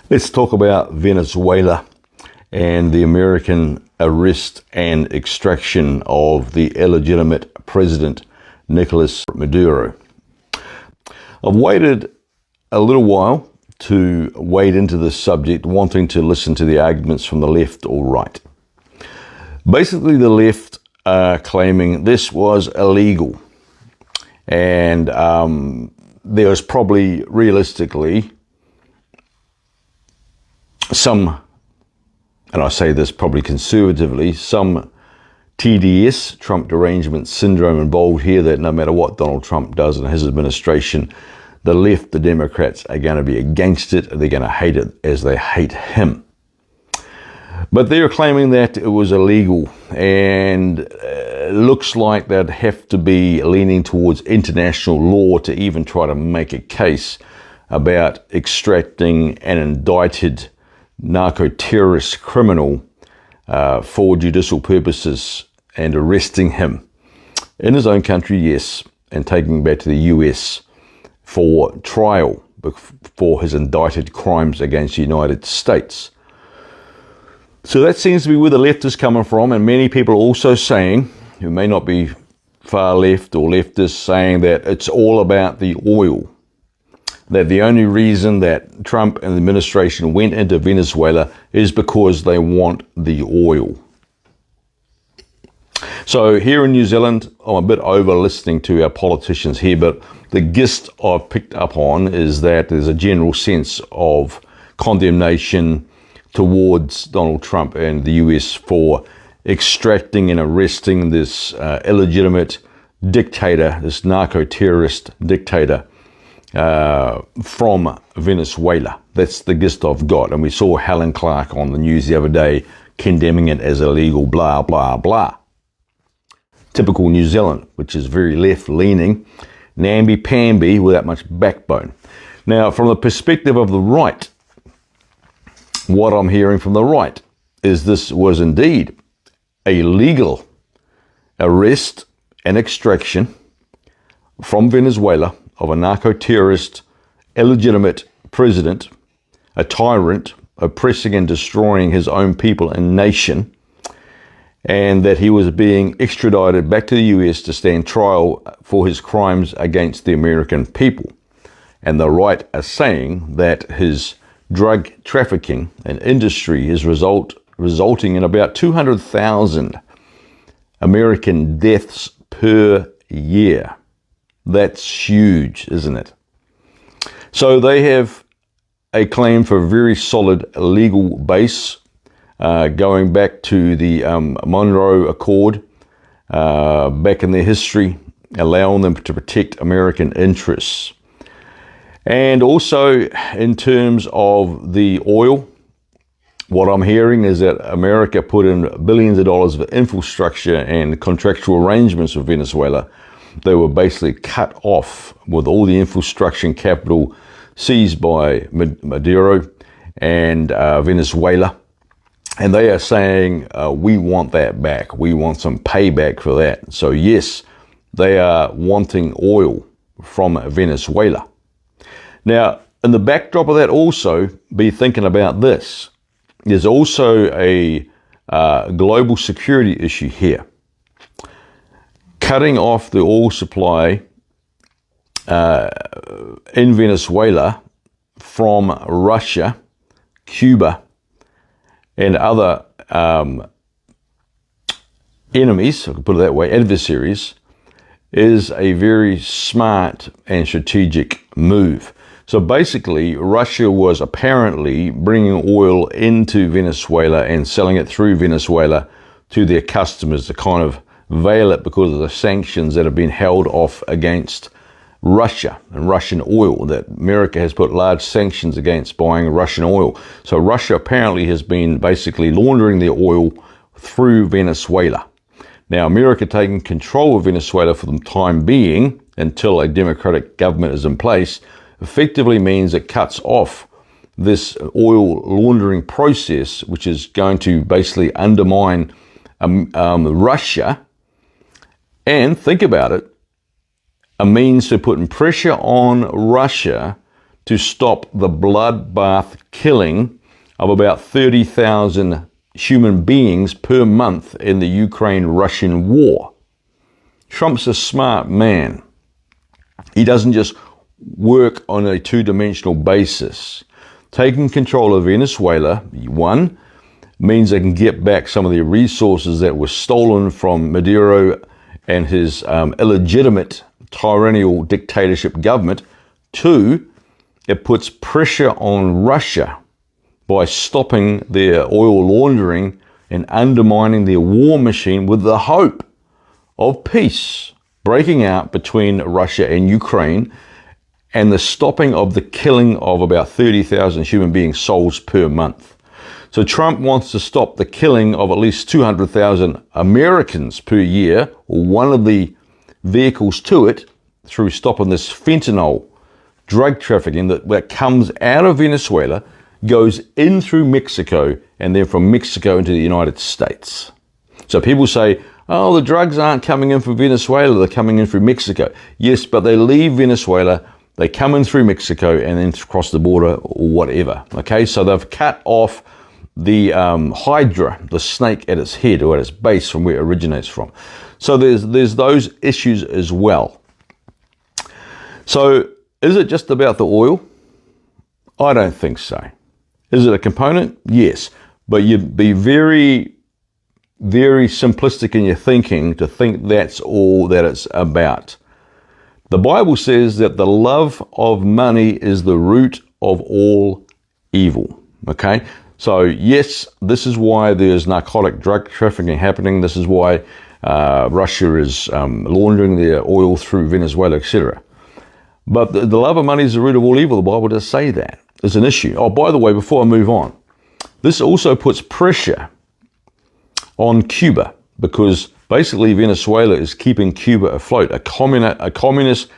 Let's talk about Venezuela and the American arrest and extraction of the illegitimate president, Nicolas Maduro. I've waited a little while to wade into this subject, wanting to listen to the arguments from the left or right. Basically, the left are claiming this was illegal, and there was probably realistically some, and I say this probably conservatively, some TDS, Trump derangement syndrome, involved here, that no matter what Donald Trump does in his administration, the left, the Democrats, are going to be against it. They're going to hate it as they hate him. But they're claiming that it was illegal, and it looks like they'd have to be leaning towards international law to even try to make a case about extracting an indicted narco-terrorist criminal for judicial purposes and arresting him in his own country, yes, and taking him back to the US for trial for his indicted crimes against the United States. So that seems to be where the left is coming from, and many people are also saying, who may not be far left or leftists, saying that it's all about the oil. That the only reason that Trump and the administration went into Venezuela is because they want the oil. So here in New Zealand, I'm a bit over listening to our politicians here, but the gist I've picked up on is that there's a general sense of condemnation towards Donald Trump and the US for extracting and arresting this illegitimate dictator, this narco-terrorist dictator, from Venezuela. That's the gist I've got. And we saw Helen Clark on the news the other day condemning it as illegal, blah, blah, blah. Typical New Zealand, which is very left-leaning, namby-pamby without much backbone. Now, from the perspective of the right, what I'm hearing from the right is this was indeed a legal arrest and extraction from Venezuela of a narco-terrorist, illegitimate president, a tyrant, oppressing and destroying his own people and nation, and that he was being extradited back to the US to stand trial for his crimes against the American people. And the right are saying that his drug trafficking and industry is resulting in about 200,000 American deaths per year. That's huge, isn't it? So they have a claim for a very solid legal base, going back to the Monroe Accord, back in their history, allowing them to protect American interests. And also in terms of the oil, what I'm hearing is that America put in billions of dollars of infrastructure and contractual arrangements with Venezuela. They were basically cut off with all the infrastructure and capital seized by Maduro and Venezuela. And they are saying, we want that back. We want some payback for that. So yes, they are wanting oil from Venezuela. Now, in the backdrop of that also, be thinking about this. There's also a global security issue here. Cutting off the oil supply in Venezuela from Russia, Cuba, and other enemies, I could put it that way, adversaries, is a very smart and strategic move. So basically, Russia was apparently bringing oil into Venezuela and selling it through Venezuela to their customers to kind of veil it because of the sanctions that have been held off against Russia and Russian oil, that America has put large sanctions against buying Russian oil. So Russia apparently has been basically laundering their oil through Venezuela. Now, America taking control of Venezuela for the time being until a democratic government is in place effectively means it cuts off this oil laundering process, which is going to basically undermine Russia. And think about it, a means to putting pressure on Russia to stop the bloodbath killing of about 30,000 human beings per month in the Ukraine-Russian war. Trump's a smart man. He doesn't just work on a two-dimensional basis. Taking control of Venezuela, one, means they can get back some of the resources that were stolen from Maduro and his illegitimate tyrannical dictatorship government. Two, it puts pressure on Russia by stopping their oil laundering and undermining their war machine with the hope of peace breaking out between Russia and Ukraine and the stopping of the killing of about 30,000 human beings' souls per month. So Trump wants to stop the killing of at least 200,000 Americans per year, or one of the vehicles to it, through stopping this fentanyl drug trafficking that comes out of Venezuela, goes in through Mexico, and then from Mexico into the United States. So people say, oh, the drugs aren't coming in from Venezuela, they're coming in through Mexico. Yes, but they leave Venezuela, they come in through Mexico, and then cross the border or whatever. Okay, so they've cut off the hydra, the snake at its head or at its base from where it originates from. So there's those issues as well. So is it just about the oil? I don't think so. Is it a component? Yes. But you'd be very, very simplistic in your thinking to think that's all that it's about. The Bible says that the love of money is the root of all evil. Okay? So yes, this is why there's narcotic drug trafficking happening. This is why Russia is laundering their oil through Venezuela, etc. But the love of money is the root of all evil. The Bible does say that. It's an issue. Oh, by the way, before I move on, this also puts pressure on Cuba because basically Venezuela is keeping Cuba afloat, a communist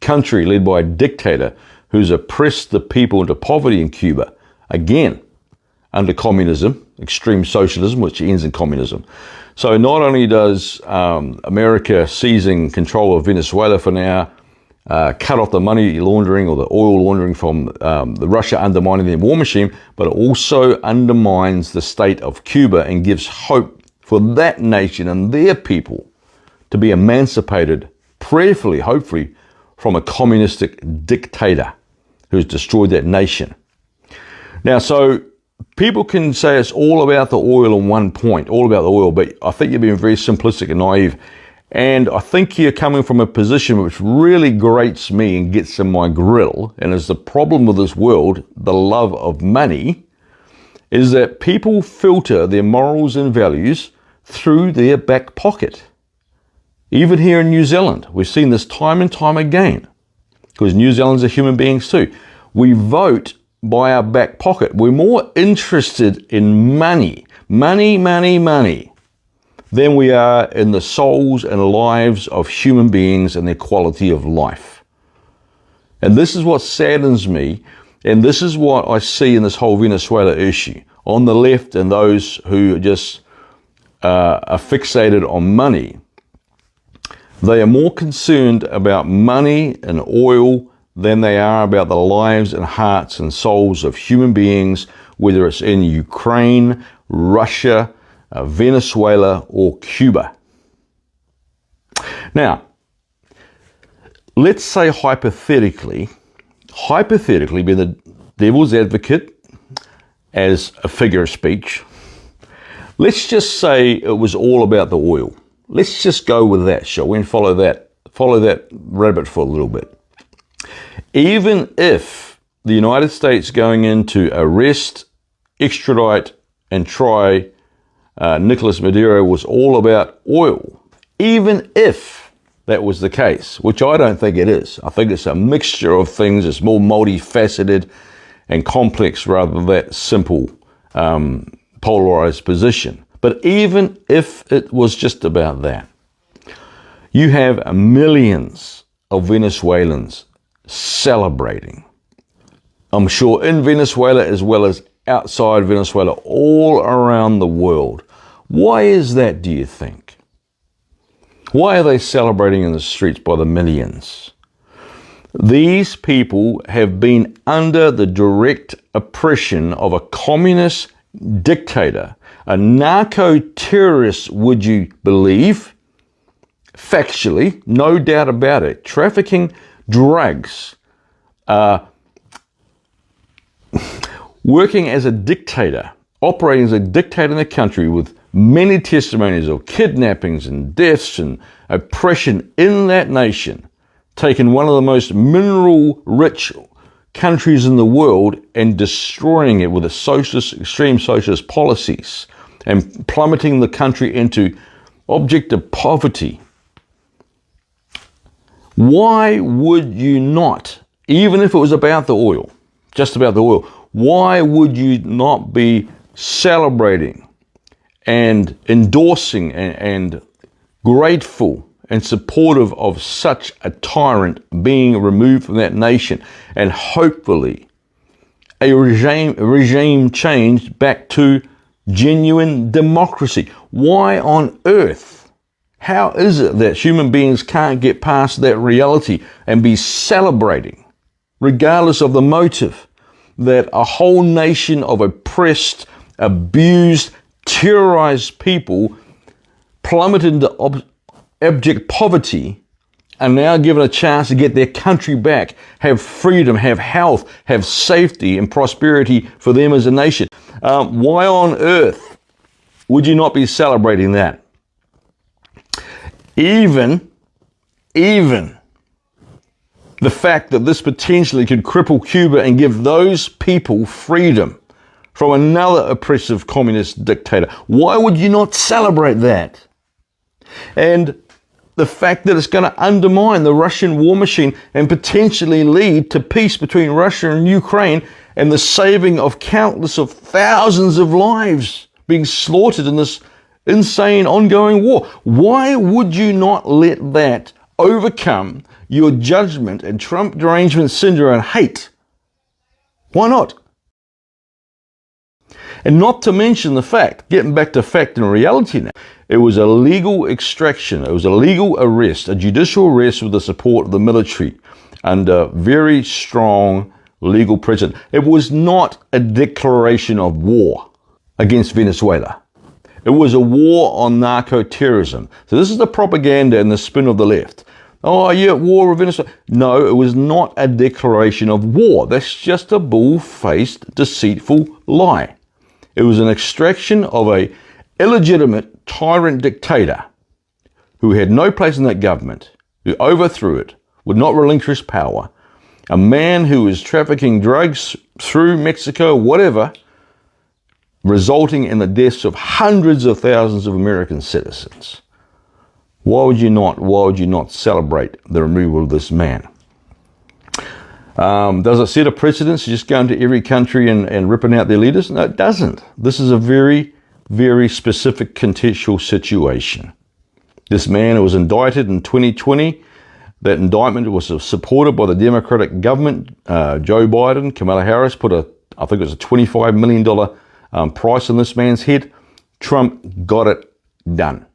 country led by a dictator who's oppressed the people into poverty in Cuba, again, under communism, extreme socialism, which ends in communism. So not only does America seizing control of Venezuela for now, cut off the money laundering or the oil laundering from the Russia undermining their war machine, but it also undermines the state of Cuba and gives hope for that nation and their people to be emancipated prayerfully, hopefully, from a communistic dictator who's destroyed that nation. Now, so people can say it's all about the oil in one point, all about the oil, but I think you're being very simplistic and naive. And I think you're coming from a position which really grates me and gets in my grill, and is the problem with this world, the love of money, is that people filter their morals and values through their back pocket. Even here in New Zealand, we've seen this time and time again, because New Zealanders are human beings too. We vote by our back pocket. We're more interested in money, than we are in the souls and lives of human beings and their quality of life. And this is what saddens me, and this is what I see in this whole Venezuela issue. On the left and those who just are fixated on money, they are more concerned about money and oil than they are about the lives and hearts and souls of human beings, whether it's in Ukraine, Russia, Venezuela, or Cuba. Now, let's say hypothetically, being the devil's advocate as a figure of speech, let's just say it was all about the oil. Let's just go with that, shall we, and follow that rabbit for a little bit. Even if the United States going in to arrest, extradite, and try Nicolas Maduro was all about oil, even if that was the case, which I don't think it is. I think it's a mixture of things. It's more multifaceted and complex rather than that simple polarized position. But even if it was just about that, you have millions of Venezuelans celebrating. I'm sure in Venezuela as well as outside Venezuela, all around the world. Why is that, do you think? Why are they celebrating in the streets by the millions? These people have been under the direct oppression of a communist dictator, a narco-terrorist, would you believe? Factually, no doubt about it. Trafficking drugs, working as a dictator, operating as a dictator in the country with many testimonies of kidnappings and deaths and oppression in that nation, taking one of the most mineral-rich countries in the world and destroying it with a socialist, extreme socialist policies and plummeting the country into objective poverty. Why would you not, even if it was about the oil, just about the oil, why would you not be celebrating and endorsing and grateful and supportive of such a tyrant being removed from that nation, and hopefully a regime change back to genuine democracy? Why on earth? How is it that human beings can't get past that reality and be celebrating, regardless of the motive, that a whole nation of oppressed, abused, terrorized people plummeted into abject poverty are now given a chance to get their country back, have freedom, have health, have safety and prosperity for them as a nation? Why on earth would you not be celebrating that? Even the fact that this potentially could cripple Cuba and give those people freedom from another oppressive communist dictator. Why would you not celebrate that? And the fact that it's going to undermine the Russian war machine and potentially lead to peace between Russia and Ukraine and the saving of countless of thousands of lives being slaughtered in this insane ongoing war. Why would you not let that overcome your judgment and Trump derangement syndrome and hate? Why not? And not to mention the fact, getting back to fact and reality now, it was a legal extraction, it was a legal arrest, a judicial arrest with the support of the military under very strong legal precedent. It was not a declaration of war against Venezuela. It was a war on narco-terrorism. So this is the propaganda and the spin of the left. Oh, yeah, war with Venezuela. No, it was not a declaration of war. That's just a bull-faced, deceitful lie. It was an extraction of a illegitimate tyrant dictator who had no place in that government, who overthrew it, would not relinquish power, a man who was trafficking drugs through Mexico, whatever, resulting in the deaths of hundreds of thousands of American citizens. Why would you not celebrate the removal of this man? Does it set a precedence just going to every country and ripping out their leaders? No, it doesn't. This is a very, very specific contextual situation. This man was indicted in 2020. That indictment was supported by the Democratic government. Joe Biden, Kamala Harris put I think it was a $25 million price on this man's head. Trump got it done.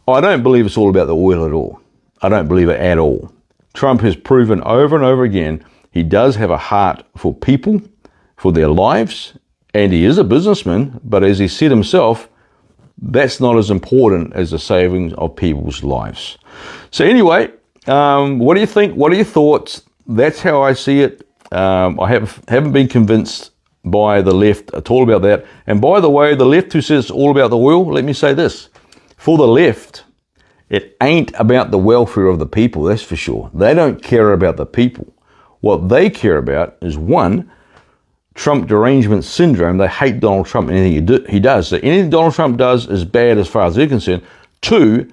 I don't believe it's all about the oil at all. I don't believe it at all. Trump has proven over and over again he does have a heart for people, for their lives, and he is a businessman, but as he said himself, that's not as important as the saving of people's lives. So anyway, what do you think? What are your thoughts? That's how I see it. I haven't been convinced by the left at all about that. And by the way, the left who says it's all about the oil, let me say this. For the left, it ain't about the welfare of the people, that's for sure. They don't care about the people. What they care about is, one, Trump derangement syndrome. They hate Donald Trump and anything he does. So anything Donald Trump does is bad as far as they're concerned. Two,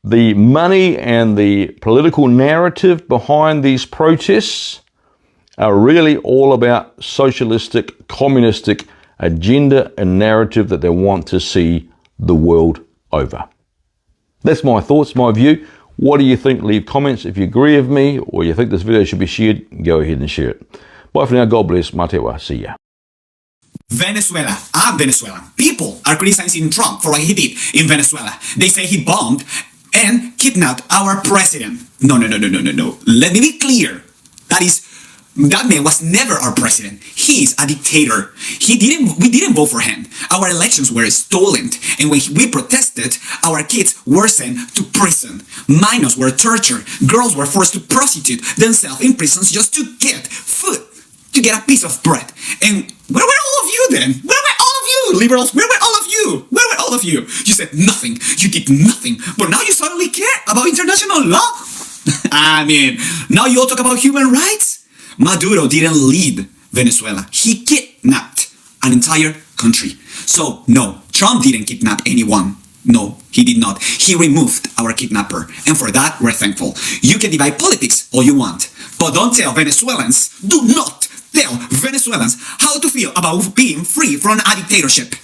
the money and the political narrative behind these protests are really all about socialistic, communistic agenda and narrative that they want to see the world over. That's my thoughts, my view. What do you think? Leave comments. If you agree with me or you think this video should be shared, go ahead and share it. Bye for now. God bless. Matewa. See ya. Venezuela, Venezuelan people are criticizing Trump for what he did in Venezuela. They say he bombed and kidnapped our president. No. Let me be clear. That man was never our president. He is a dictator. We didn't vote for him. Our elections were stolen. And when we protested, our kids were sent to prison. Minors were tortured. Girls were forced to prostitute themselves in prisons just to get food, to get a piece of bread. And where were all of you then? Where were all of you, liberals? Where were all of you? Where were all of you? You said nothing. You did nothing. But now you suddenly care about international law? I mean, now you all talk about human rights? Maduro didn't lead Venezuela. He kidnapped an entire country. So, no, Trump didn't kidnap anyone. No, he did not. He removed our kidnapper. And for that, we're thankful. You can divide politics all you want. But don't tell Venezuelans, do not tell Venezuelans how to feel about being free from a dictatorship.